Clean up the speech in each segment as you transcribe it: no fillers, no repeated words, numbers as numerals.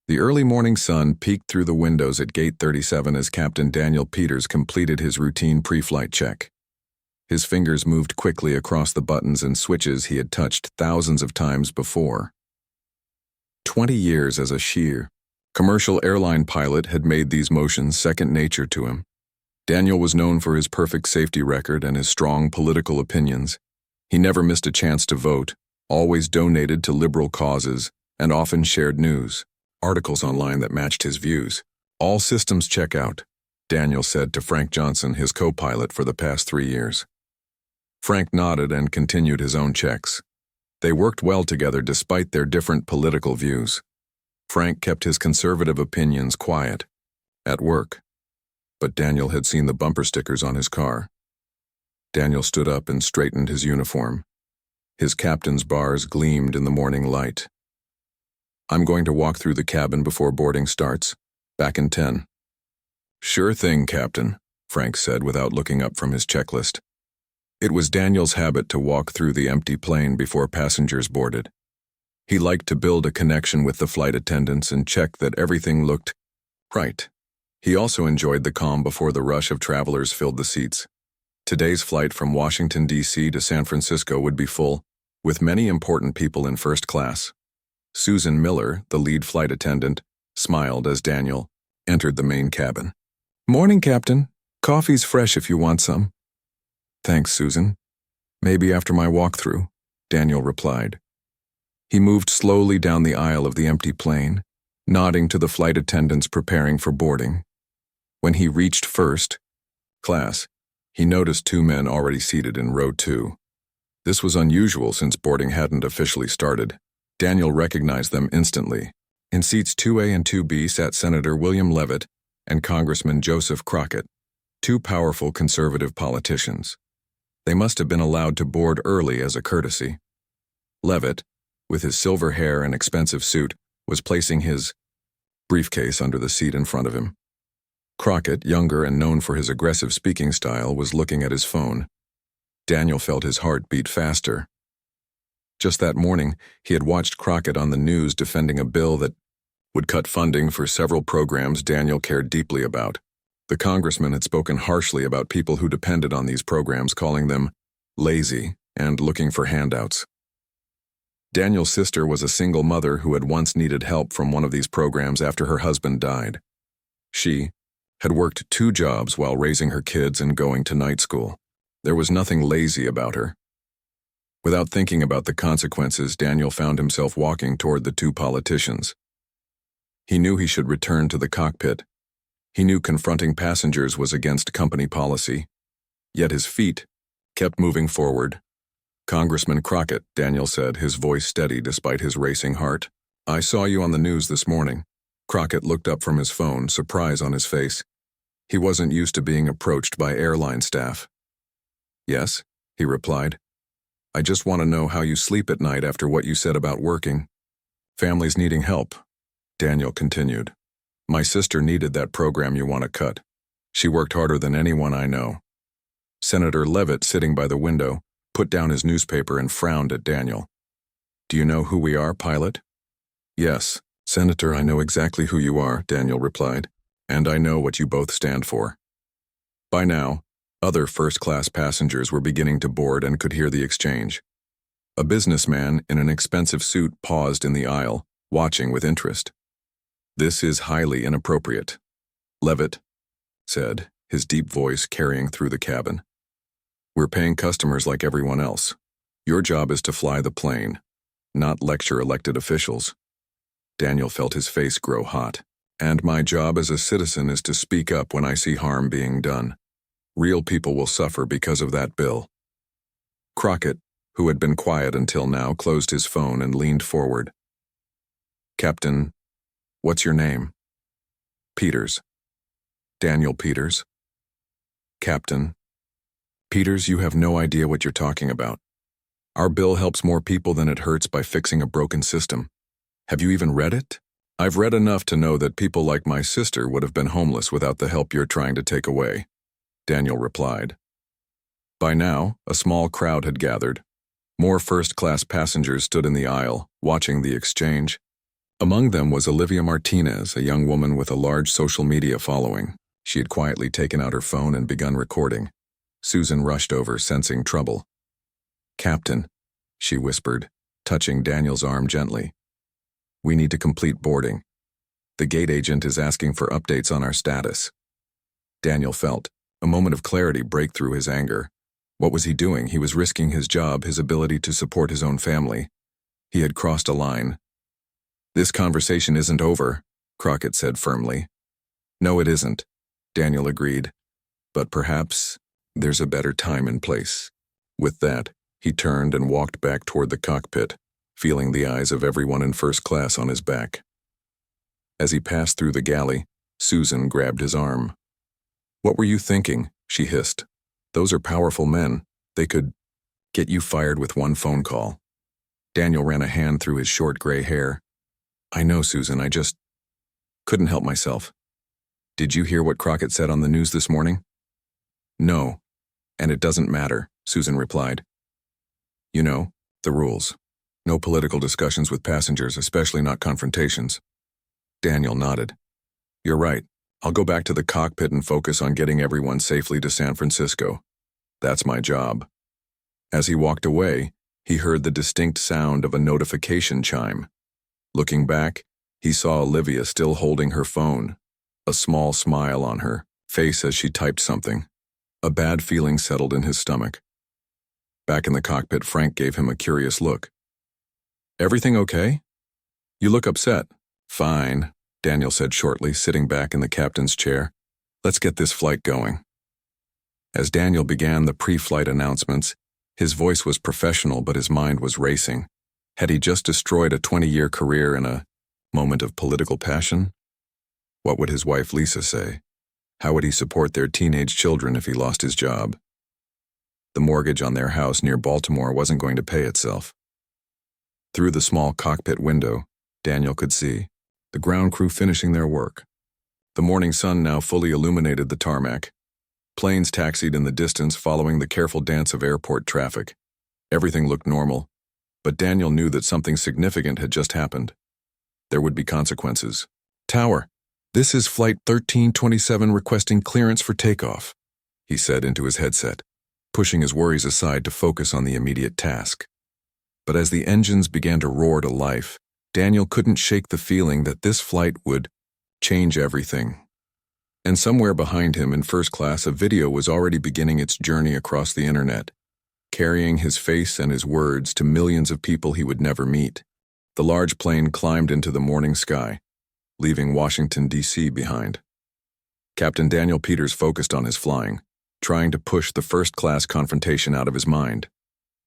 The early morning sun peeked through the windows at Gate 37 as Captain Daniel Peters completed his routine pre-flight check. His fingers moved quickly across the buttons and switches he had touched thousands of times before. 20 years as a sheer commercial airline pilot had made these motions second nature to him. Daniel was known for his perfect safety record and his strong political opinions. He never missed a chance to vote, always donated to liberal causes, and often shared news, articles online that matched his views. "All systems check out," Daniel said to Frank Johnson, his co-pilot for the past 3 years. Frank nodded and continued his own checks. They worked well together despite their different political views. Frank kept his conservative opinions quiet, at work, but Daniel had seen the bumper stickers on his car. Daniel stood up and straightened his uniform. His captain's bars gleamed in the morning light. "I'm going to walk through the cabin before boarding starts. Back in 10. "Sure thing, Captain," Frank said without looking up from his checklist. It was Daniel's habit to walk through the empty plane before passengers boarded. He liked to build a connection with the flight attendants and check that everything looked right. He also enjoyed the calm before the rush of travelers filled the seats. Today's flight from Washington, D.C. to San Francisco would be full, with many important people in first class. Susan Miller, the lead flight attendant, smiled as Daniel entered the main cabin. "Morning, Captain. Coffee's fresh if you want some." "Thanks, Susan. Maybe after my walkthrough," Daniel replied. He moved slowly down the aisle of the empty plane, nodding to the flight attendants preparing for boarding. When he reached first class, he noticed 2 men already seated in row 2. This was unusual since boarding hadn't officially started. Daniel recognized them instantly. In seats 2A and 2B sat Senator William Leavitt and Congressman Joseph Crockett, 2 powerful conservative politicians. They must have been allowed to board early as a courtesy. Leavitt, with his silver hair and expensive suit, was placing his briefcase under the seat in front of him. Crockett, younger and known for his aggressive speaking style, was looking at his phone. Daniel felt his heart beat faster. Just that morning, he had watched Crockett on the news defending a bill that would cut funding for several programs Daniel cared deeply about. The congressman had spoken harshly about people who depended on these programs, calling them lazy and looking for handouts. Daniel's sister was a single mother who had once needed help from one of these programs after her husband died. She had worked 2 jobs while raising her kids and going to night school. There was nothing lazy about her. Without thinking about the consequences, Daniel found himself walking toward the 2 politicians. He knew he should return to the cockpit. He knew confronting passengers was against company policy. Yet his feet kept moving forward. "Congressman Crockett," Daniel said, his voice steady despite his racing heart. "I saw you on the news this morning." Crockett looked up from his phone, surprise on his face. He wasn't used to being approached by airline staff. "Yes," he replied. "I just want to know how you sleep at night after what you said about working." "Families needing help," Daniel continued. "My sister needed that program you want to cut. She worked harder than anyone I know." Senator Leavitt, sitting by the window, put down his newspaper and frowned at Daniel. "Do you know who we are, pilot?" "Yes, Senator, I know exactly who you are," Daniel replied, "and I know what you both stand for." By now, other first-class passengers were beginning to board and could hear the exchange. A businessman in an expensive suit paused in the aisle, watching with interest. "This is highly inappropriate," Leavitt said, his deep voice carrying through the cabin. "We're paying customers like everyone else. Your job is to fly the plane, not lecture elected officials." Daniel felt his face grow hot. "And my job as a citizen is to speak up when I see harm being done. Real people will suffer because of that bill." Crockett, who had been quiet until now, closed his phone and leaned forward. "Captain, what's your name?" "Peters." "Daniel Peters." "Captain Peters, you have no idea what you're talking about. Our bill helps more people than it hurts by fixing a broken system. Have you even read it?" "I've read enough to know that people like my sister would have been homeless without the help you're trying to take away," Daniel replied. By now, a small crowd had gathered. More first-class passengers stood in the aisle, watching the exchange. Among them was Olivia Martinez, a young woman with a large social media following. She had quietly taken out her phone and begun recording. Susan rushed over, sensing trouble. "Captain," she whispered, touching Daniel's arm gently. "We need to complete boarding. The gate agent is asking for updates on our status." Daniel felt a moment of clarity break through his anger. What was he doing? He was risking his job, his ability to support his own family. He had crossed a line. "This conversation isn't over," Crockett said firmly. "No, it isn't," Daniel agreed. "But perhaps there's a better time and place." With that, he turned and walked back toward the cockpit, feeling the eyes of everyone in first class on his back. As he passed through the galley, Susan grabbed his arm. "What were you thinking?" she hissed. "Those are powerful men. They could get you fired with one phone call." Daniel ran a hand through his short gray hair. "I know, Susan, I just couldn't help myself." "Did you hear what Crockett said on the news this morning?" "No, and it doesn't matter," Susan replied. "You know, the rules. No political discussions with passengers, especially not confrontations." Daniel nodded. "You're right. I'll go back to the cockpit and focus on getting everyone safely to San Francisco. That's my job." As he walked away, he heard the distinct sound of a notification chime. Looking back, he saw Olivia still holding her phone, a small smile on her face as she typed something. A bad feeling settled in his stomach. Back in the cockpit, Frank gave him a curious look. "Everything okay? You look upset." "Fine," Daniel said shortly, sitting back in the captain's chair. "Let's get this flight going." As Daniel began the pre-flight announcements, his voice was professional but his mind was racing. Had he just destroyed a 20-year career in a moment of political passion? What would his wife Lisa say? How would he support their teenage children if he lost his job? The mortgage on their house near Baltimore wasn't going to pay itself. Through the small cockpit window, Daniel could see the ground crew finishing their work. The morning sun now fully illuminated the tarmac. Planes taxied in the distance following the careful dance of airport traffic. Everything looked normal, but Daniel knew that something significant had just happened. There would be consequences. "Tower, this is Flight 1327 requesting clearance for takeoff," he said into his headset, pushing his worries aside to focus on the immediate task. But as the engines began to roar to life, Daniel couldn't shake the feeling that this flight would change everything. And somewhere behind him in first class, a video was already beginning its journey across the internet, carrying his face and his words to millions of people he would never meet. The large plane climbed into the morning sky, leaving Washington, D.C. behind. Captain Daniel Peters focused on his flying, trying to push the first-class confrontation out of his mind.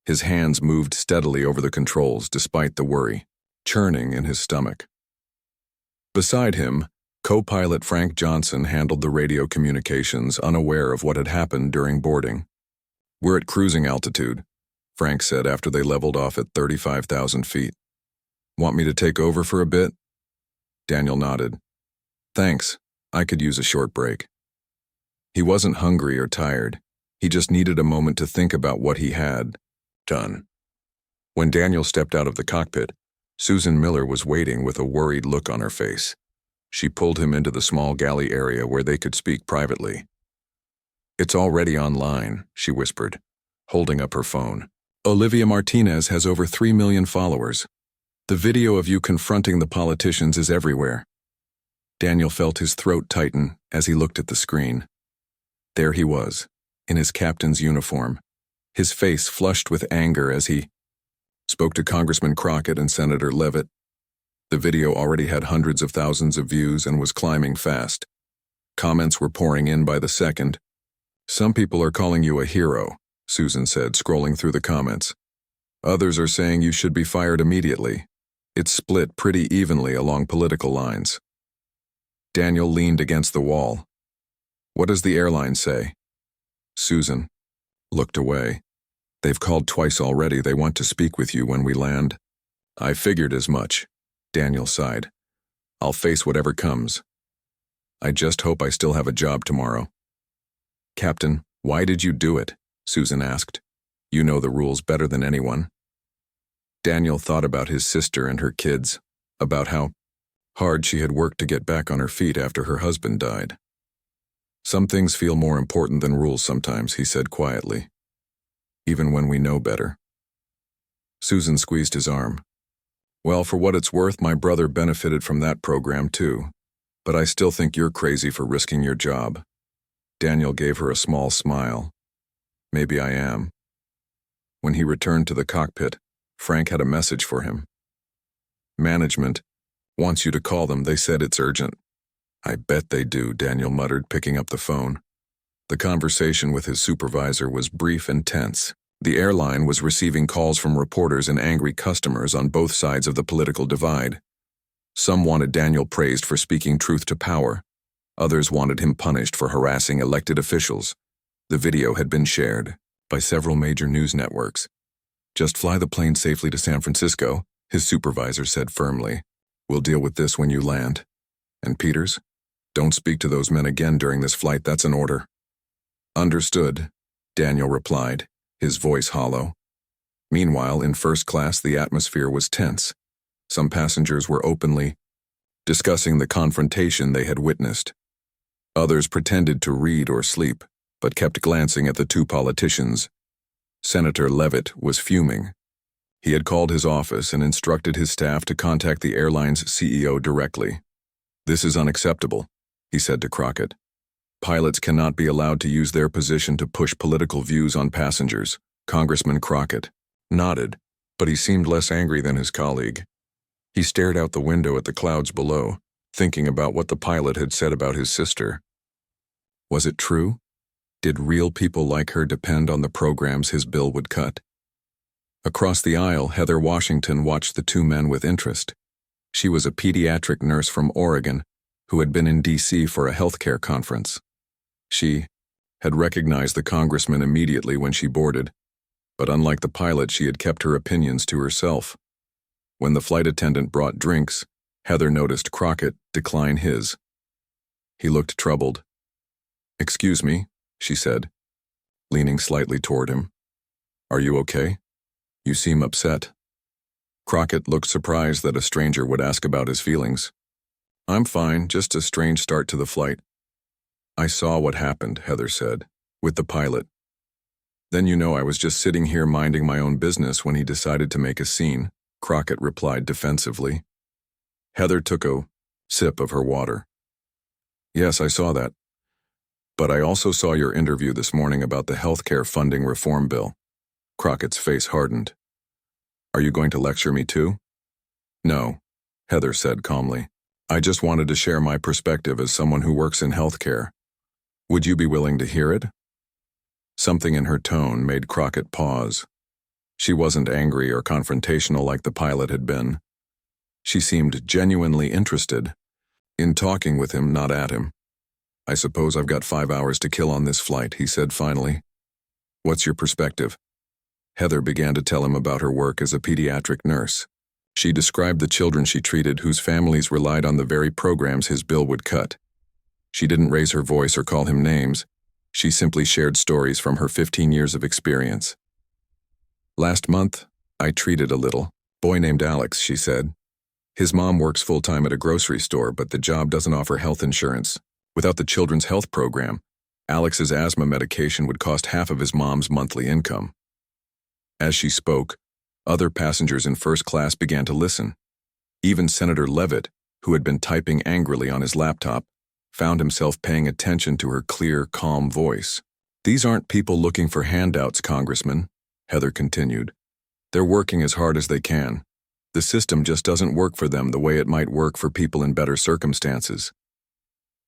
His hands moved steadily over the controls despite the worry, churning in his stomach. Beside him, co-pilot Frank Johnson handled the radio communications, unaware of what had happened during boarding. "We're at cruising altitude," Frank said after they leveled off at 35,000 feet. "Want me to take over for a bit?" Daniel nodded. "Thanks, I could use a short break." He wasn't hungry or tired. He just needed a moment to think about what he had done. When Daniel stepped out of the cockpit, Susan Miller was waiting with a worried look on her face. She pulled him into the small galley area where they could speak privately. "It's already online," she whispered, holding up her phone. "Olivia Martinez has over 3 million followers. The video of you confronting the politicians is everywhere." Daniel felt his throat tighten as he looked at the screen. There he was, in his captain's uniform, his face flushed with anger as he spoke to Congressman Crockett and Senator Leavitt. The video already had hundreds of thousands of views and was climbing fast. Comments were pouring in by the second. "Some people are calling you a hero," Susan said, scrolling through the comments. "Others are saying you should be fired immediately." It's split pretty evenly along political lines. Daniel leaned against the wall. "What does the airline say?" Susan looked away. "They've called twice already. They want to speak with you when we land." "I figured as much," Daniel sighed. "I'll face whatever comes. I just hope I still have a job tomorrow." "Captain, why did you do it?" Susan asked. "You know the rules better than anyone." Daniel thought about his sister and her kids, about how Hard she had worked to get back on her feet after her husband died. Some things feel more important than rules sometimes, he said quietly. Even when we know better. Susan squeezed his arm. Well, for what it's worth, my brother benefited from that program too. But I still think you're crazy for risking your job. Daniel gave her a small smile. Maybe I am. When he returned to the cockpit, Frank had a message for him. Management wants you to call them. They said it's urgent. I bet they do, Daniel muttered, picking up the phone. The conversation with his supervisor was brief and tense. The airline was receiving calls from reporters and angry customers on both sides of the political divide. Some wanted Daniel praised for speaking truth to power. Others wanted him punished for harassing elected officials. The video had been shared by several major news networks. Just fly the plane safely to San Francisco, his supervisor said firmly. We'll deal with this when you land. And Peters? Don't speak to those men again during this flight, that's an order. Understood, Daniel replied, his voice hollow. Meanwhile, in first class, the atmosphere was tense. Some passengers were openly discussing the confrontation they had witnessed. Others pretended to read or sleep, but kept glancing at the two politicians. Senator Leavitt was fuming. He had called his office and instructed his staff to contact the airline's CEO directly. This is unacceptable, he said to Crockett. Pilots cannot be allowed to use their position to push political views on passengers. Congressman Crockett nodded, but he seemed less angry than his colleague. He stared out the window at the clouds below, thinking about what the pilot had said about his sister. Was it true? Did real people like her depend on the programs his bill would cut? Across the aisle, Heather Washington watched the two men with interest. She was a pediatric nurse from Oregon who had been in D.C. for a healthcare conference. She had recognized the congressman immediately when she boarded, but unlike the pilot, she had kept her opinions to herself. When the flight attendant brought drinks, Heather noticed Crockett decline his. He looked troubled. "Excuse me," she said, leaning slightly toward him. "Are you okay? You seem upset." Crockett looked surprised that a stranger would ask about his feelings. "I'm fine, just a strange start to the flight." "I saw what happened," Heather said, "with the pilot. Then you know I was just sitting here minding my own business when he decided to make a scene," Crockett replied defensively. Heather took a sip of her water. "Yes, I saw that. But I also saw your interview this morning about the healthcare funding reform bill." Crockett's face hardened. "Are you going to lecture me too?" "No," Heather said calmly. "I just wanted to share my perspective as someone who works in healthcare. Would you be willing to hear it?" Something in her tone made Crockett pause. She wasn't angry or confrontational like the pilot had been. She seemed genuinely interested in talking with him, not at him. "I suppose I've got 5 hours to kill on this flight," he said finally. "What's your perspective?" Heather began to tell him about her work as a pediatric nurse. She described the children she treated whose families relied on the very programs his bill would cut. She didn't raise her voice or call him names. She simply shared stories from her 15 years of experience. "Last month, I treated a little boy named Alex," she said. "His mom works full-time at a grocery store, but the job doesn't offer health insurance. Without the Children's Health Program, Alex's asthma medication would cost half of his mom's monthly income." As she spoke, other passengers in first class began to listen. Even Senator Leavitt, who had been typing angrily on his laptop, found himself paying attention to her clear, calm voice. "These aren't people looking for handouts, Congressman," Heather continued. "They're working as hard as they can. The system just doesn't work for them the way it might work for people in better circumstances."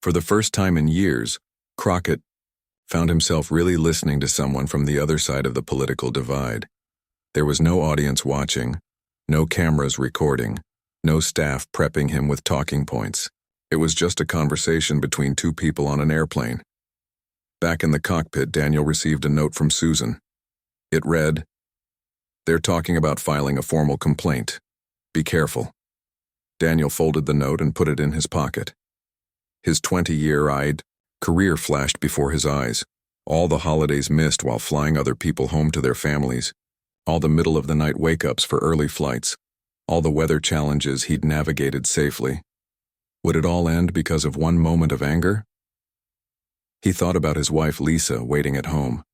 For the first time in years, Crockett found himself really listening to someone from the other side of the political divide. There was no audience watching, no cameras recording, no staff prepping him with talking points. It was just a conversation between two people on an airplane. Back in the cockpit, Daniel received a note from Susan. It read, "They're talking about filing a formal complaint. Be careful." Daniel folded the note and put it in his pocket. His 20-year career flashed before his eyes. All the holidays missed while flying other people home to their families. All the middle-of-the-night wake-ups for early flights. All the weather challenges he'd navigated safely. Would it all end because of one moment of anger? He thought about his wife Lisa waiting at home,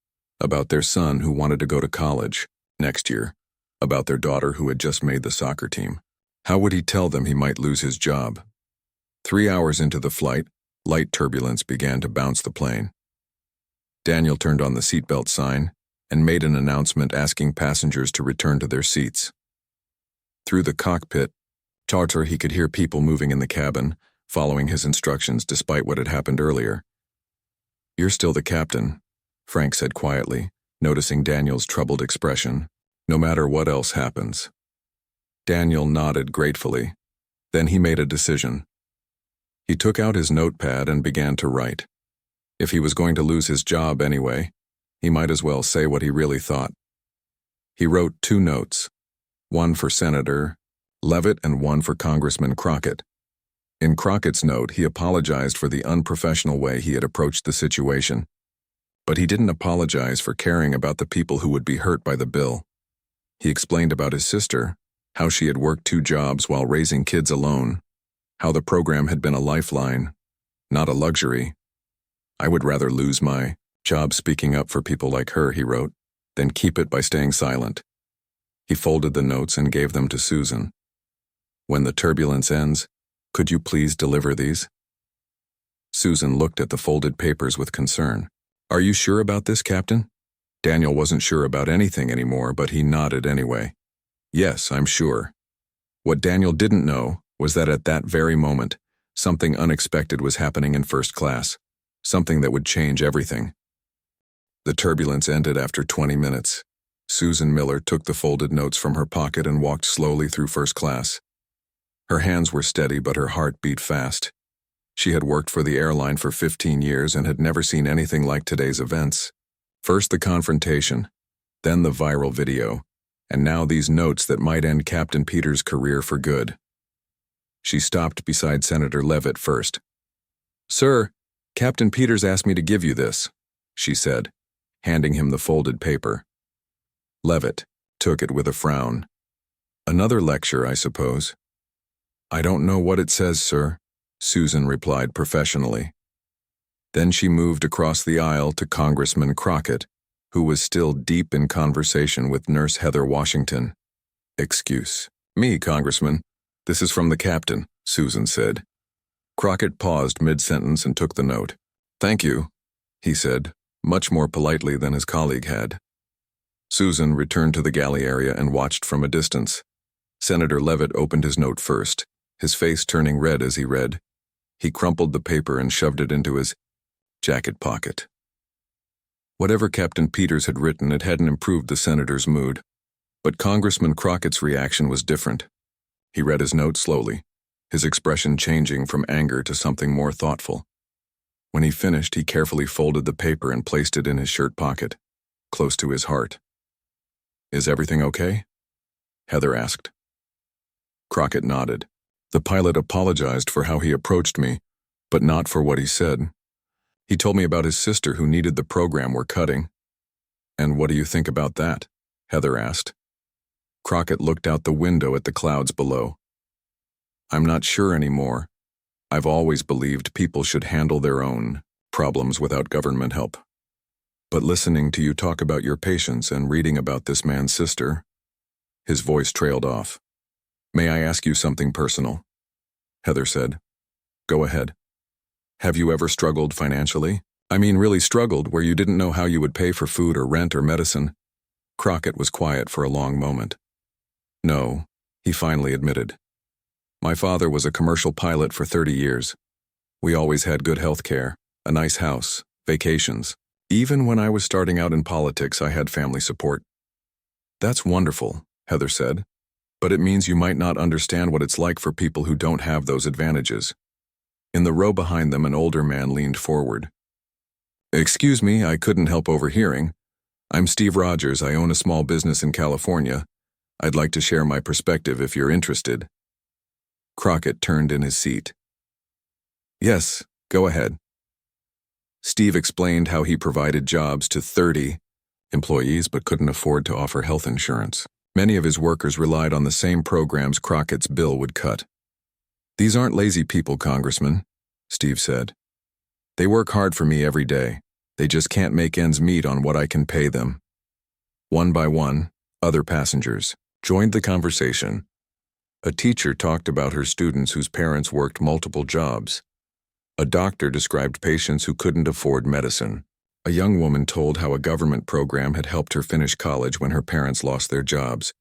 about their son who wanted to go to college next year, about their daughter who had just made the soccer team. How would he tell them he might lose his job? 3 hours into the flight, light turbulence began to bounce the plane. Daniel turned on the seatbelt sign and made an announcement asking passengers to return to their seats. Through the cockpit, he could hear people moving in the cabin, following his instructions despite what had happened earlier. "You're still the captain," Frank said quietly, noticing Daniel's troubled expression, "no matter what else happens." Daniel nodded gratefully. Then he made a decision. He took out his notepad and began to write. If he was going to lose his job anyway, he might as well say what he really thought. He wrote 2 notes, one for Senator Leavitt and one for Congressman Crockett. In Crockett's note, he apologized for the unprofessional way he had approached the situation, but he didn't apologize for caring about the people who would be hurt by the bill. He explained about his sister, how she had worked 2 jobs while raising kids alone, how the program had been a lifeline, not a luxury. "I would rather lose my job speaking up for people like her," he wrote, "than keep it by staying silent." He folded the notes and gave them to Susan. "When the turbulence ends, could you please deliver these?" Susan looked at the folded papers with concern. "Are you sure about this, Captain?" Daniel wasn't sure about anything anymore, but he nodded anyway. "Yes, I'm sure." What Daniel didn't know was that at that very moment, something unexpected was happening in first class, something that would change everything. The turbulence ended after 20 minutes. Susan Miller took the folded notes from her pocket and walked slowly through first class. Her hands were steady, but her heart beat fast. She had worked for the airline for 15 years and had never seen anything like today's events. First the confrontation, then the viral video, and now these notes that might end Captain Peters' career for good. She stopped beside Senator Leavitt first. "Sir, Captain Peters asked me to give you this," she said, handing him the folded paper. Leavitt took it with a frown. "Another lecture, I suppose." "I don't know what it says, sir," Susan replied professionally. Then she moved across the aisle to Congressman Crockett, who was still deep in conversation with Nurse Heather Washington. "Excuse me, Congressman. This is from the captain," Susan said. Crockett paused mid-sentence and took the note. "Thank you," he said, much more politely than his colleague had. Susan returned to the galley area and watched from a distance. Senator Leavitt opened his note first, his face turning red as he read. He crumpled the paper and shoved it into his jacket pocket. Whatever Captain Peters had written, it hadn't improved the senator's mood. But Congressman Crockett's reaction was different. He read his note slowly, his expression changing from anger to something more thoughtful. When he finished, he carefully folded the paper and placed it in his shirt pocket, close to his heart. "Is everything okay?" Heather asked. Crockett nodded. "The pilot apologized for how he approached me, but not for what he said. He told me about his sister who needed the program we're cutting." "And what do you think about that?" Heather asked. Crockett looked out the window at the clouds below. "I'm not sure anymore. I've always believed people should handle their own problems without government help. But listening to you talk about your patients and reading about this man's sister..." His voice trailed off. "May I ask you something personal?" Heather said. "Go ahead. Have you ever struggled financially? I mean really struggled where you didn't know how you would pay for food or rent or medicine?" Crockett was quiet for a long moment. "No," he finally admitted. "My father was a commercial pilot for 30 years. We always had good health care, a nice house, vacations. Even when I was starting out in politics, I had family support." "That's wonderful," Heather said. "But it means you might not understand what it's like for people who don't have those advantages." In the row behind them, an older man leaned forward. "Excuse me, I couldn't help overhearing. I'm Steve Rogers. I own a small business in California. I'd like to share my perspective if you're interested." Crockett turned in his seat. "Yes, go ahead." Steve explained how he provided jobs to 30 employees but couldn't afford to offer health insurance. Many of his workers relied on the same programs Crockett's bill would cut. These aren't lazy people, Congressman, Steve said. They work hard for me every day. They just can't make ends meet on what I can pay them. One by one, other passengers joined the conversation. A teacher talked about her students whose parents worked multiple jobs. A doctor described patients who couldn't afford medicine. A young woman told how a government program had helped her finish college when her parents lost their jobs.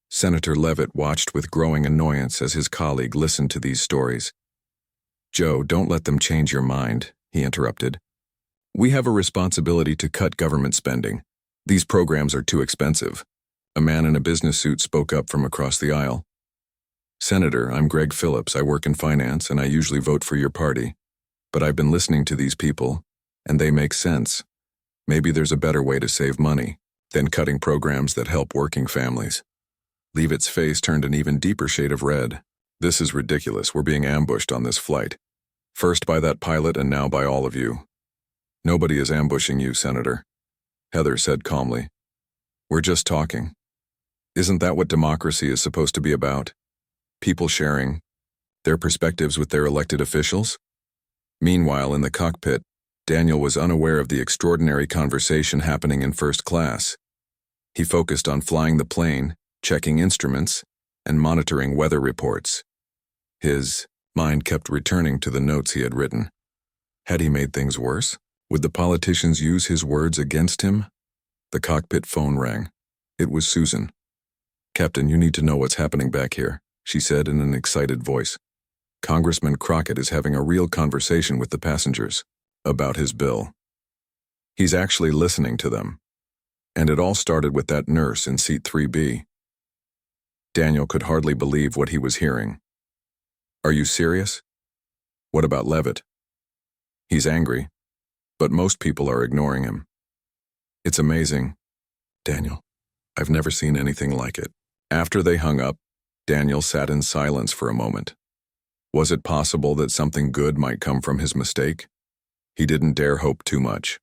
Senator Leavitt watched with growing annoyance as his colleague listened to these stories. "Joe, don't let them change your mind," he interrupted. "We have a responsibility to cut government spending. These programs are too expensive." A man in a business suit spoke up from across the aisle. "Senator, I'm Greg Phillips. I work in finance, and I usually vote for your party. But I've been listening to these people, and they make sense. Maybe there's a better way to save money than cutting programs that help working families." Leavitt's face turned an even deeper shade of red. "This is ridiculous. We're being ambushed on this flight. First by that pilot and now by all of you." "Nobody is ambushing you, Senator," Heather said calmly. "We're just talking. Isn't that what democracy is supposed to be about? People sharing their perspectives with their elected officials?" Meanwhile, in the cockpit, Daniel was unaware of the extraordinary conversation happening in first class. He focused on flying the plane, checking instruments, and monitoring weather reports. His mind kept returning to the notes he had written. Had he made things worse? Would the politicians use his words against him? The cockpit phone rang. It was Susan. "Captain, you need to know what's happening back here," she said in an excited voice. "Congressman Crockett is having a real conversation with the passengers about his bill. He's actually listening to them. And it all started with that nurse in seat 3B. Daniel could hardly believe what he was hearing. "Are you serious? What about Leavitt?" "He's angry, but most people are ignoring him." "It's amazing, Daniel. I've never seen anything like it." After they hung up, Daniel sat in silence for a moment. Was it possible that something good might come from his mistake? He didn't dare hope too much.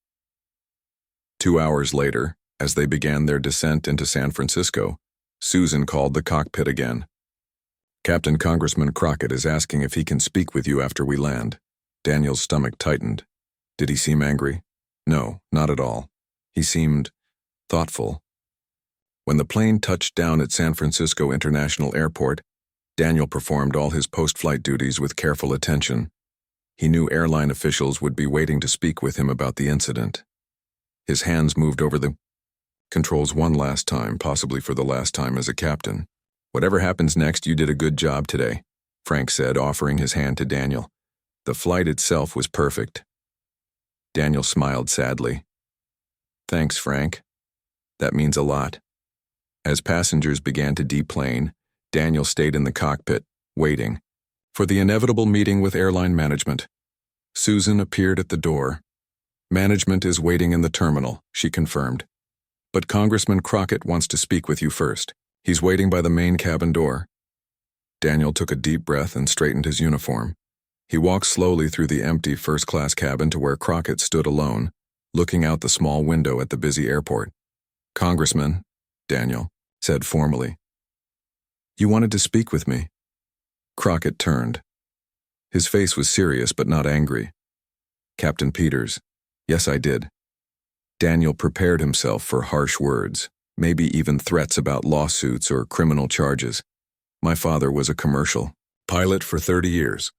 2 hours later, as they began their descent into San Francisco, Susan called the cockpit again. "Captain, Congressman Crockett is asking if he can speak with you after we land." Daniel's stomach tightened. Did he seem angry? No, not at all. He seemed thoughtful. When the plane touched down at San Francisco International Airport, Daniel performed all his post-flight duties with careful attention. He knew airline officials would be waiting to speak with him about the incident. His hands moved over the controls one last time, possibly for the last time as a captain. "Whatever happens next, you did a good job today," Frank said, offering his hand to Daniel. "The flight itself was perfect." Daniel smiled sadly. "Thanks, Frank. That means a lot." As passengers began to deplane, Daniel stayed in the cockpit, waiting for the inevitable meeting with airline management. Susan appeared at the door. "Management is waiting in the terminal," she confirmed. "But Congressman Crockett wants to speak with you first. He's waiting by the main cabin door." Daniel took a deep breath and straightened his uniform. He walked slowly through the empty first-class cabin to where Crockett stood alone, looking out the small window at the busy airport. "Congressman," Daniel said formally. "You wanted to speak with me?" Crockett turned. His face was serious but not angry. "Captain Peters, yes, I did." Daniel prepared himself for harsh words, maybe even threats about lawsuits or criminal charges. "My father was a commercial pilot for 30 years,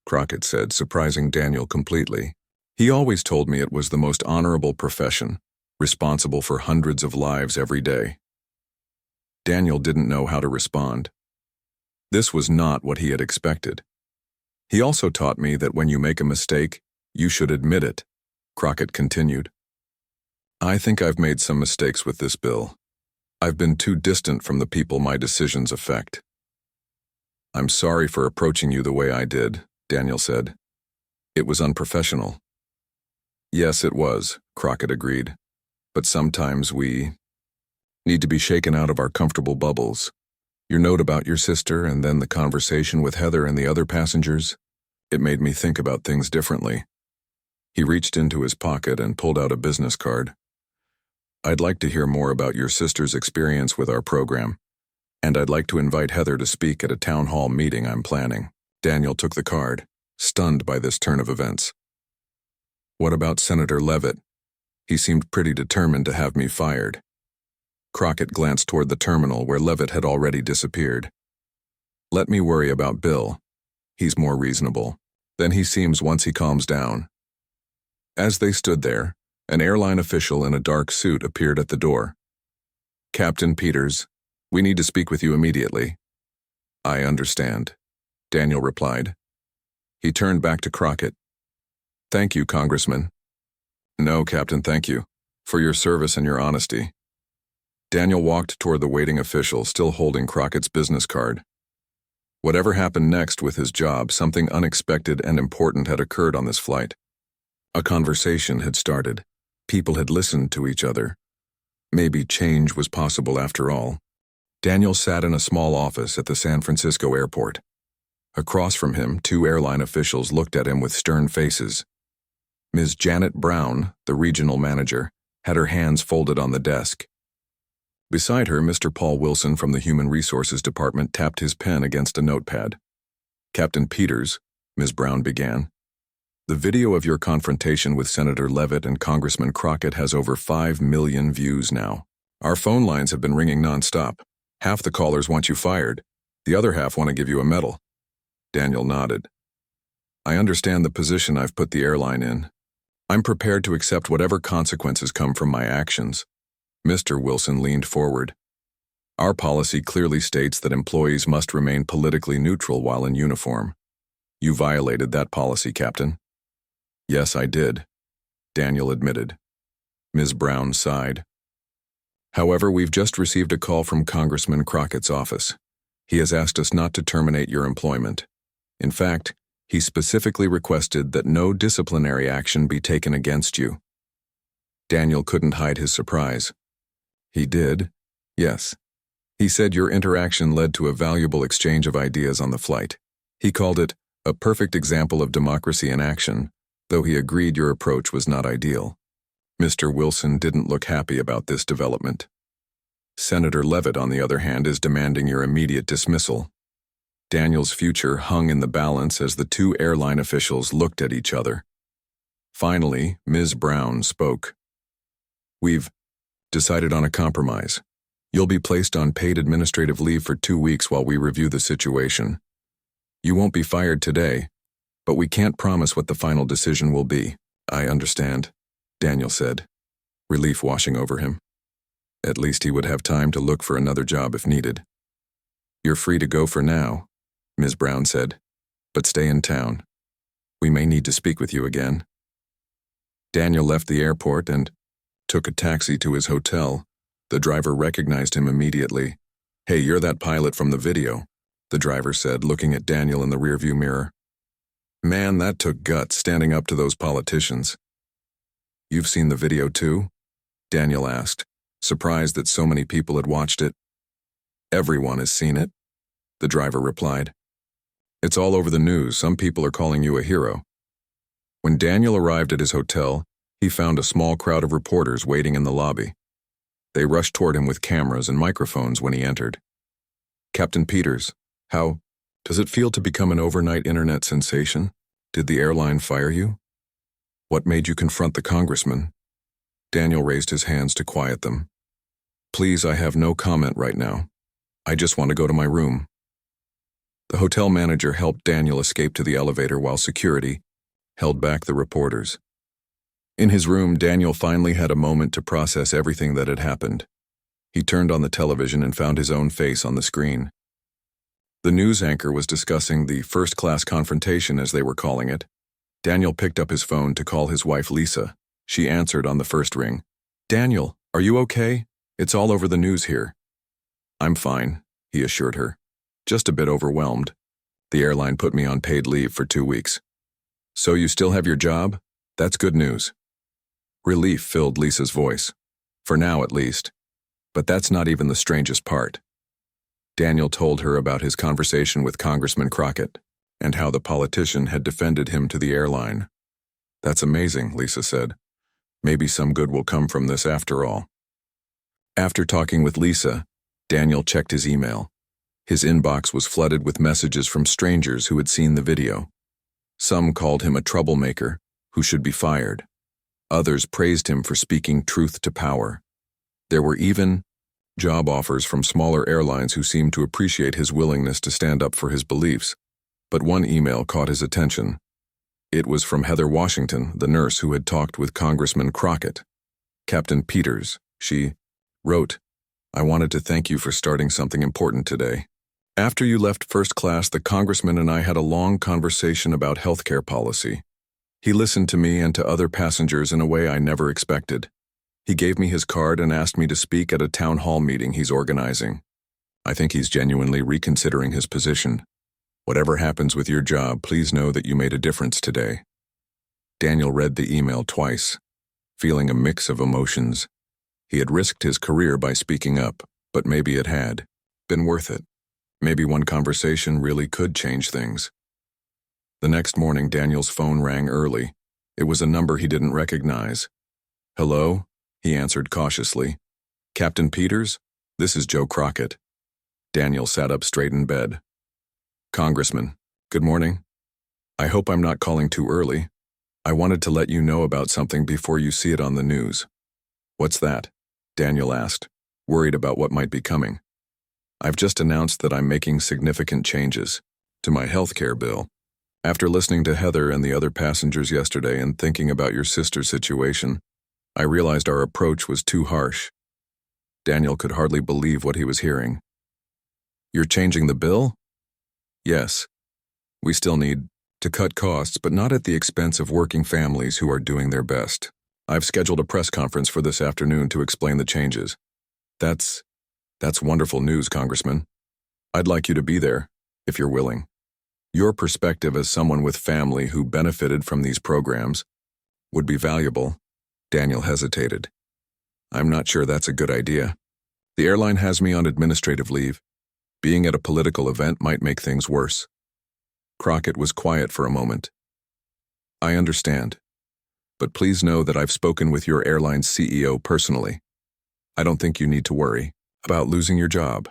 Crockett said, surprising Daniel completely. "He always told me it was the most honorable profession, responsible for hundreds of lives every day." Daniel didn't know how to respond. This was not what he had expected. "He also taught me that when you make a mistake, you should admit it," Crockett continued. "I think I've made some mistakes with this bill. I've been too distant from the people my decisions affect." "I'm sorry for approaching you the way I did," Daniel said. "It was unprofessional." "Yes, it was," Crockett agreed. "But sometimes we need to be shaken out of our comfortable bubbles. Your note about your sister and then the conversation with Heather and the other passengers, it made me think about things differently." He reached into his pocket and pulled out a business card. "I'd like to hear more about your sister's experience with our program, and I'd like to invite Heather to speak at a town hall meeting I'm planning." Daniel took the card, stunned by this turn of events. What about Senator Leavitt? He seemed pretty determined to have me fired. Crockett glanced toward the terminal where Leavitt had already disappeared. Let me worry about Bill. He's more reasonable than he seems once he calms down. As they stood there, an airline official in a dark suit appeared at the door. Captain Peters, we need to speak with you immediately. I understand, Daniel replied. He turned back to Crockett. Thank you, Congressman. No, Captain, thank you, for your service and your honesty. Daniel walked toward the waiting official, still holding Crockett's business card. Whatever happened next with his job, something unexpected and important had occurred on this flight. A conversation had started. People had listened to each other. Maybe change was possible after all. Daniel sat in a small office at the San Francisco airport. Across from him, two airline officials looked at him with stern faces. Ms. Janet Brown, the regional manager, had her hands folded on the desk. Beside her, Mr. Paul Wilson from the Human Resources Department tapped his pen against a notepad. Captain Peters, Ms. Brown began, the video of your confrontation with Senator Leavitt and Congressman Crockett has over 5 million views now. Our phone lines have been ringing nonstop. Half the callers want you fired. The other half want to give you a medal. Daniel nodded. I understand the position I've put the airline in. I'm prepared to accept whatever consequences come from my actions. Mr. Wilson leaned forward. Our policy clearly states that employees must remain politically neutral while in uniform. You violated that policy, Captain. Yes, I did, Daniel admitted. Ms. Brown sighed. However, we've just received a call from Congressman Crockett's office. He has asked us not to terminate your employment. In fact, he specifically requested that no disciplinary action be taken against you. Daniel couldn't hide his surprise. He did, yes. He said your interaction led to a valuable exchange of ideas on the flight. He called it a perfect example of democracy in action, though he agreed your approach was not ideal. Mr. Wilson didn't look happy about this development. Senator Leavitt, on the other hand, is demanding your immediate dismissal. Daniel's future hung in the balance as the two airline officials looked at each other. Finally, Ms. Brown spoke. We've decided on a compromise. You'll be placed on paid administrative leave for 2 weeks while we review the situation. You won't be fired today, but we can't promise what the final decision will be. I understand, Daniel said, relief washing over him. At least he would have time to look for another job if needed. You're free to go for now, Ms. Brown said, but stay in town. We may need to speak with you again. Daniel left the airport and took a taxi to his hotel. The driver recognized him immediately. Hey, you're that pilot from the video, the driver said, looking at Daniel in the rearview mirror. Man, that took guts, standing up to those politicians. You've seen the video too? Daniel asked, surprised that so many people had watched it. Everyone has seen it, the driver replied. It's all over the news. Some people are calling you a hero. When Daniel arrived at his hotel, he found a small crowd of reporters waiting in the lobby. They rushed toward him with cameras and microphones when he entered. Captain Peters, how does it feel to become an overnight internet sensation? Did the airline fire you? What made you confront the congressman? Daniel raised his hands to quiet them. Please, I have no comment right now. I just want to go to my room. The hotel manager helped Daniel escape to the elevator while security held back the reporters. In his room, Daniel finally had a moment to process everything that had happened. He turned on the television and found his own face on the screen. The news anchor was discussing the first-class confrontation, as they were calling it. Daniel picked up his phone to call his wife Lisa. She answered on the first ring. Daniel, are you okay? It's all over the news here. I'm fine, he assured her. Just a bit overwhelmed. The airline put me on paid leave for 2 weeks. So you still have your job? That's good news. Relief filled Lisa's voice. For now, at least. But that's not even the strangest part. Daniel told her about his conversation with Congressman Crockett and how the politician had defended him to the airline. That's amazing, Lisa said. Maybe some good will come from this after all. After talking with Lisa, Daniel checked his email. His inbox was flooded with messages from strangers who had seen the video. Some called him a troublemaker who should be fired. Others praised him for speaking truth to power. There were even job offers from smaller airlines who seemed to appreciate his willingness to stand up for his beliefs. But one email caught his attention. It was from Heather Washington, the nurse who had talked with Congressman Crockett. Captain Peters, she wrote, "I wanted to thank you for starting something important today. After you left first class, the congressman and I had a long conversation about healthcare policy. He listened to me and to other passengers in a way I never expected. He gave me his card and asked me to speak at a town hall meeting he's organizing. I think he's genuinely reconsidering his position. Whatever happens with your job, please know that you made a difference today." Daniel read the email twice, feeling a mix of emotions. He had risked his career by speaking up, but maybe it had been worth it. Maybe one conversation really could change things. The next morning, Daniel's phone rang early. It was a number he didn't recognize. "Hello?" he answered cautiously. "Captain Peters? This is Joe Crockett." Daniel sat up straight in bed. "Congressman, good morning. I hope I'm not calling too early. I wanted to let you know about something before you see it on the news." "What's that?" Daniel asked, worried about what might be coming. "I've just announced that I'm making significant changes to my healthcare bill. After listening to Heather and the other passengers yesterday and thinking about your sister's situation, I realized our approach was too harsh." Daniel could hardly believe what he was hearing. "You're changing the bill?" "Yes. We still need to cut costs, but not at the expense of working families who are doing their best. I've scheduled a press conference for this afternoon to explain the changes." That's wonderful news, Congressman. I'd like you to be there, if you're willing. Your perspective as someone with family who benefited from these programs would be valuable." Daniel hesitated. "I'm not sure that's a good idea. The airline has me on administrative leave. Being at a political event might make things worse." Crockett was quiet for a moment. "I understand, but please know that I've spoken with your airline's CEO personally. I don't think you need to worry about losing your job."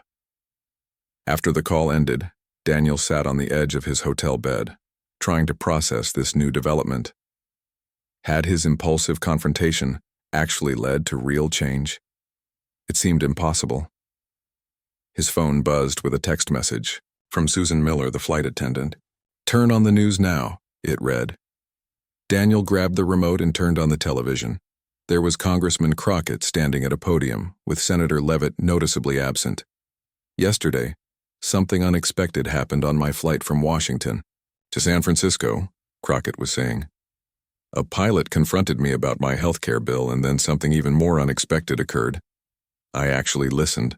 After the call ended, Daniel sat on the edge of his hotel bed, trying to process this new development. Had his impulsive confrontation actually led to real change? It seemed impossible. His phone buzzed with a text message from Susan Miller, the flight attendant. "Turn on the news now," it read. Daniel grabbed the remote and turned on the television. There was Congressman Crockett standing at a podium, with Senator Leavitt noticeably absent. "Yesterday, something unexpected happened on my flight from Washington to San Francisco," Crockett was saying. "A pilot confronted me about my healthcare bill, and then something even more unexpected occurred. I actually listened."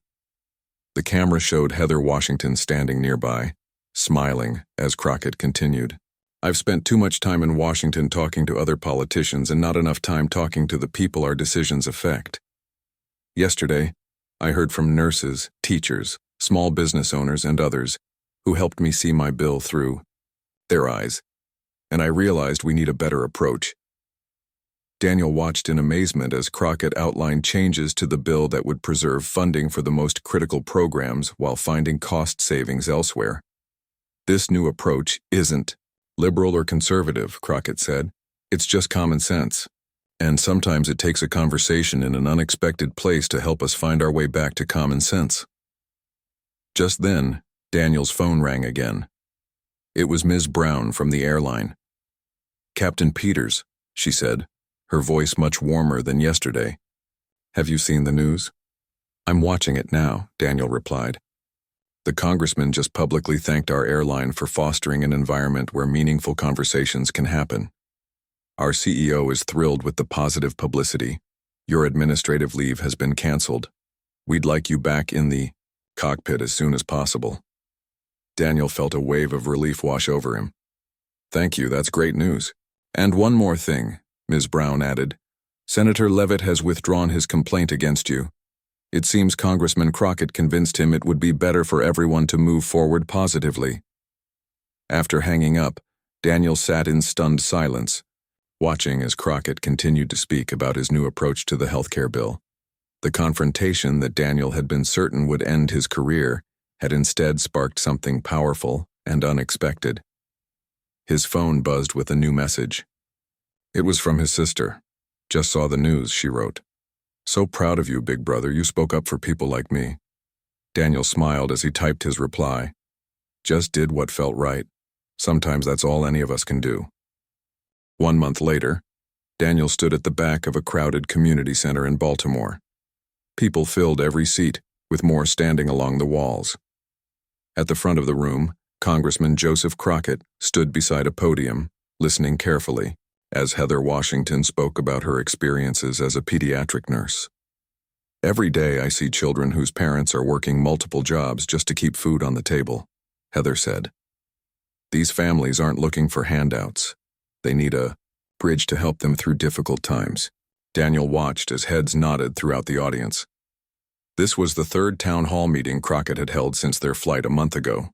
The camera showed Heather Washington standing nearby, smiling as Crockett continued. "I've spent too much time in Washington talking to other politicians and not enough time talking to the people our decisions affect. Yesterday, I heard from nurses, teachers, small business owners, and others who helped me see my bill through their eyes, and I realized we need a better approach." Daniel watched in amazement as Crockett outlined changes to the bill that would preserve funding for the most critical programs while finding cost savings elsewhere. "This new approach isn't liberal or conservative," Crockett said. "It's just common sense. And sometimes it takes a conversation in an unexpected place to help us find our way back to common sense." Just then, Daniel's phone rang again. It was Ms. Brown from the airline. "Captain Peters," she said, her voice much warmer than yesterday. "Have you seen the news?" "I'm watching it now," Daniel replied. "The congressman just publicly thanked our airline for fostering an environment where meaningful conversations can happen. Our CEO is thrilled with the positive publicity. Your administrative leave has been canceled. We'd like you back in the cockpit as soon as possible." Daniel felt a wave of relief wash over him. "Thank you, that's great news. And one more thing," Ms. Brown added. "Senator Leavitt has withdrawn his complaint against you. It seems Congressman Crockett convinced him it would be better for everyone to move forward positively." After hanging up, Daniel sat in stunned silence, watching as Crockett continued to speak about his new approach to the healthcare bill. The confrontation that Daniel had been certain would end his career had instead sparked something powerful and unexpected. His phone buzzed with a new message. It was from his sister. "Just saw the news," she wrote. "So proud of you, big brother. You spoke up for people like me." Daniel smiled as he typed his reply. "Just did what felt right. Sometimes that's all any of us can do." 1 month later, Daniel stood at the back of a crowded community center in Baltimore. People filled every seat, with more standing along the walls. At the front of the room, Congressman Joseph Crockett stood beside a podium, listening carefully, as Heather Washington spoke about her experiences as a pediatric nurse. "Every day I see children whose parents are working multiple jobs just to keep food on the table," Heather said. "These families aren't looking for handouts. They need a bridge to help them through difficult times." Daniel watched as heads nodded throughout the audience. This was the third town hall meeting Crockett had held since their flight a month ago.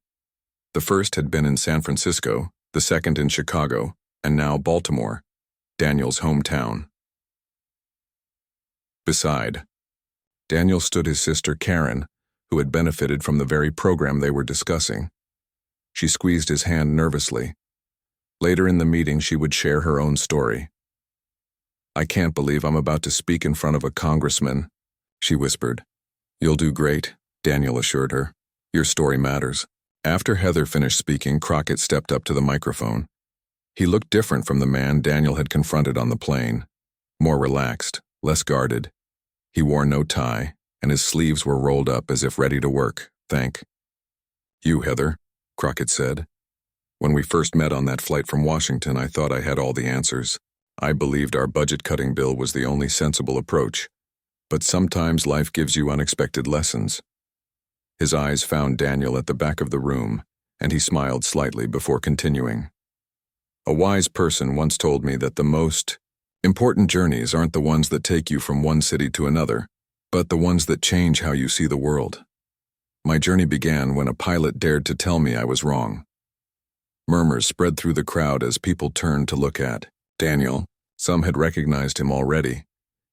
The first had been in San Francisco, the second in Chicago, and now Baltimore, Daniel's hometown. Beside Daniel stood his sister Karen, who had benefited from the very program they were discussing. She squeezed his hand nervously. Later in the meeting, she would share her own story. "I can't believe I'm about to speak in front of a congressman," she whispered. "You'll do great," Daniel assured her. "Your story matters." After Heather finished speaking, Crockett stepped up to the microphone. He looked different from the man Daniel had confronted on the plane. More relaxed, less guarded. He wore no tie, and his sleeves were rolled up as if ready to work. "Thank you, Heather," Crockett said. "When we first met on that flight from Washington, I thought I had all the answers. I believed our budget-cutting bill was the only sensible approach. But sometimes life gives you unexpected lessons." His eyes found Daniel at the back of the room, and he smiled slightly before continuing. "A wise person once told me that the most important journeys aren't the ones that take you from one city to another, but the ones that change how you see the world. My journey began when a pilot dared to tell me I was wrong." Murmurs spread through the crowd as people turned to look at Daniel. Some had recognized him already.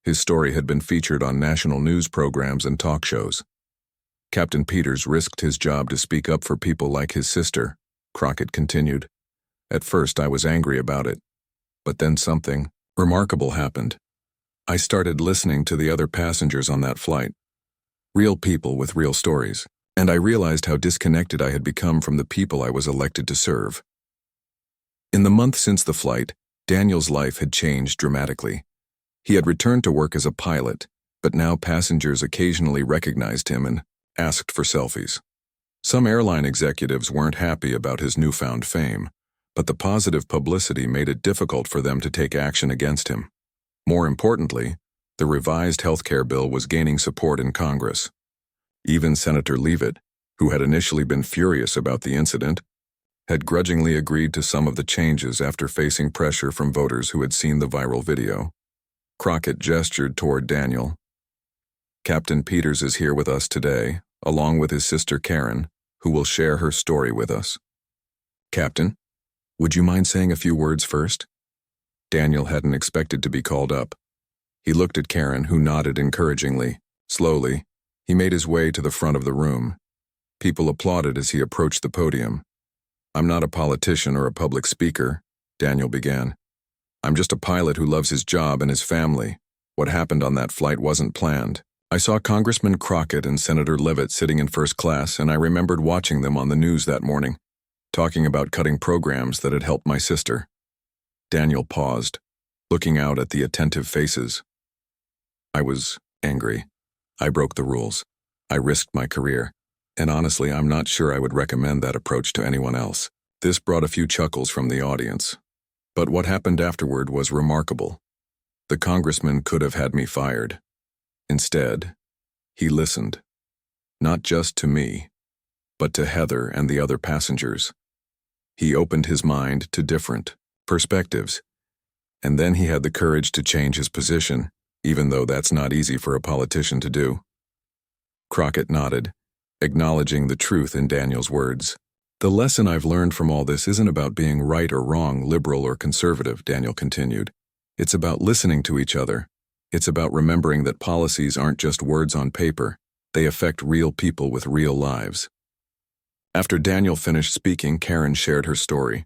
His story had been featured on national news programs and talk shows. "Captain Peters risked his job to speak up for people like his sister," Crockett continued. "At first I was angry about it, but then something remarkable happened. I started listening to the other passengers on that flight. Real people with real stories, and I realized how disconnected I had become from the people I was elected to serve." In the month since the flight, Daniel's life had changed dramatically. He had returned to work as a pilot, but now passengers occasionally recognized him and asked for selfies. Some airline executives weren't happy about his newfound fame, but the positive publicity made it difficult for them to take action against him. More importantly, the revised healthcare bill was gaining support in Congress. Even Senator Leavitt, who had initially been furious about the incident, had grudgingly agreed to some of the changes after facing pressure from voters who had seen the viral video. Crockett gestured toward Daniel. "Captain Peters is here with us today, along with his sister Karen, who will share her story with us." "Captain, would you mind saying a few words first?" Daniel hadn't expected to be called up. He looked at Karen, who nodded encouragingly. Slowly, he made his way to the front of the room. People applauded as he approached the podium. "I'm not a politician or a public speaker," Daniel began. "I'm just a pilot who loves his job and his family. What happened on that flight wasn't planned. I saw Congressman Crockett and Senator Leavitt sitting in first class, and I remembered watching them on the news that morning, talking about cutting programs that had helped my sister." Daniel paused, looking out at the attentive faces. "I was angry. I broke the rules. I risked my career. And honestly, I'm not sure I would recommend that approach to anyone else." This brought a few chuckles from the audience. But what happened afterward was remarkable. The congressman could have had me fired. Instead, he listened. Not just to me, but to Heather and the other passengers. He opened his mind to different perspectives. And then he had the courage to change his position, even though that's not easy for a politician to do. Crockett nodded, acknowledging the truth in Daniel's words. "The lesson I've learned from all this isn't about being right or wrong, liberal or conservative," Daniel continued. "It's about listening to each other. It's about remembering that policies aren't just words on paper. They affect real people with real lives." After Daniel finished speaking, Karen shared her story.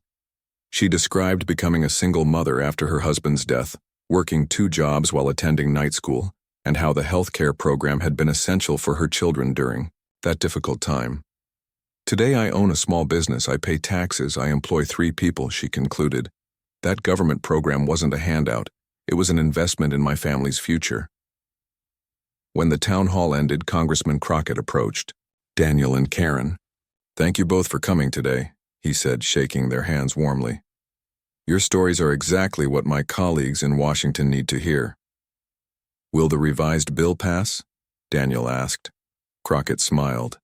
She described becoming a single mother after her husband's death, working 2 jobs while attending night school, and how the healthcare program had been essential for her children during that difficult time. Today I own a small business, I pay taxes, I employ 3 people, she concluded. That government program wasn't a handout, it was an investment in my family's future. When the town hall ended, Congressman Crockett approached Daniel and Karen. "Thank you both for coming today," he said, shaking their hands warmly. "Your stories are exactly what my colleagues in Washington need to hear." "Will the revised bill pass?" Daniel asked. Crockett smiled.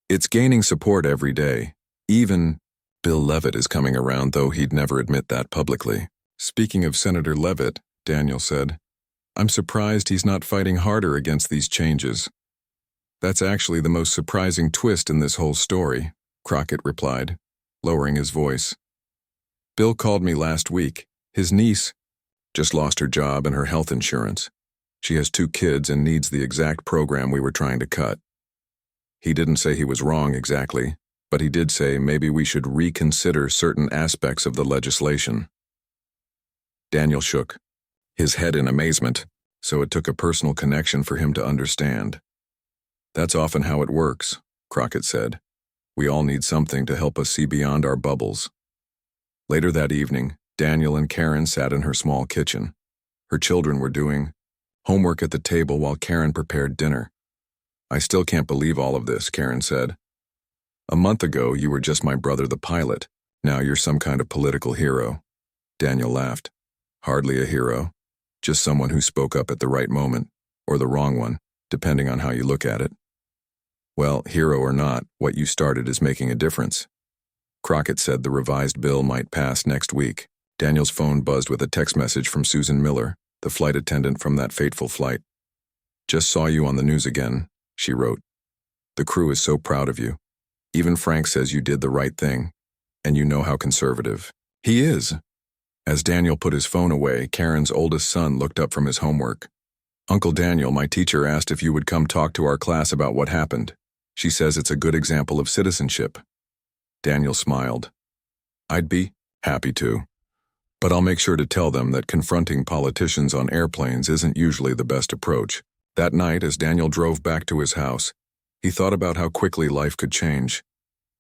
"It's gaining support every day. Even Bill Leavitt is coming around, though he'd never admit that publicly." "Speaking of Senator Leavitt," Daniel said, "I'm surprised he's not fighting harder against these changes." "That's actually the most surprising twist in this whole story," Crockett replied, lowering his voice. "Bill called me last week. His niece just lost her job and her health insurance. She has 2 kids and needs the exact program we were trying to cut. He didn't say he was wrong exactly, but he did say maybe we should reconsider certain aspects of the legislation." Daniel shook, his head in amazement, so it took a personal connection for him to understand. "That's often how it works," Crockett said. "We all need something to help us see beyond our bubbles." Later that evening, Daniel and Karen sat in her small kitchen. Her children were doing homework at the table while Karen prepared dinner. "I still can't believe all of this," Karen said. "A month ago, you were just my brother the pilot. Now you're some kind of political hero." Daniel laughed. "Hardly a hero. Just someone who spoke up at the right moment, or the wrong one, depending on how you look at it." "Well, hero or not, what you started is making a difference." Crockett said the revised bill might pass next week. Daniel's phone buzzed with a text message from Susan Miller, the flight attendant from that fateful flight. "Just saw you on the news again," she wrote. "The crew is so proud of you. Even Frank says you did the right thing, and you know how conservative he is." As Daniel put his phone away, Karen's oldest son looked up from his homework. "Uncle Daniel, my teacher asked if you would come talk to our class about what happened. She says it's a good example of citizenship." Daniel smiled. "I'd be happy to. But I'll make sure to tell them that confronting politicians on airplanes isn't usually the best approach." That night, as Daniel drove back to his house, he thought about how quickly life could change.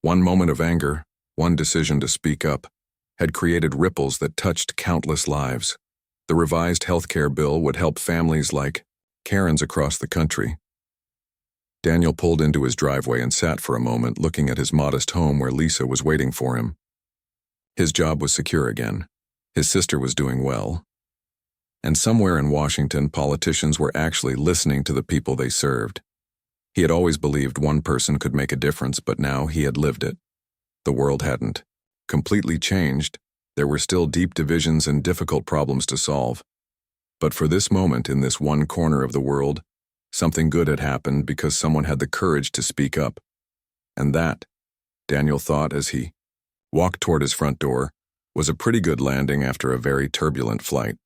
One moment of anger, one decision to speak up, had created ripples that touched countless lives. The revised healthcare bill would help families like Karen's across the country. Daniel pulled into his driveway and sat for a moment, looking at his modest home where Lisa was waiting for him. His job was secure again. His sister was doing well. And somewhere in Washington, politicians were actually listening to the people they served. He had always believed one person could make a difference, but now he had lived it. The world hadn't completely changed. There were still deep divisions and difficult problems to solve. But for this moment, in this one corner of the world, something good had happened because someone had the courage to speak up. And that, Daniel thought as he walked toward his front door, was a pretty good landing after a very turbulent flight.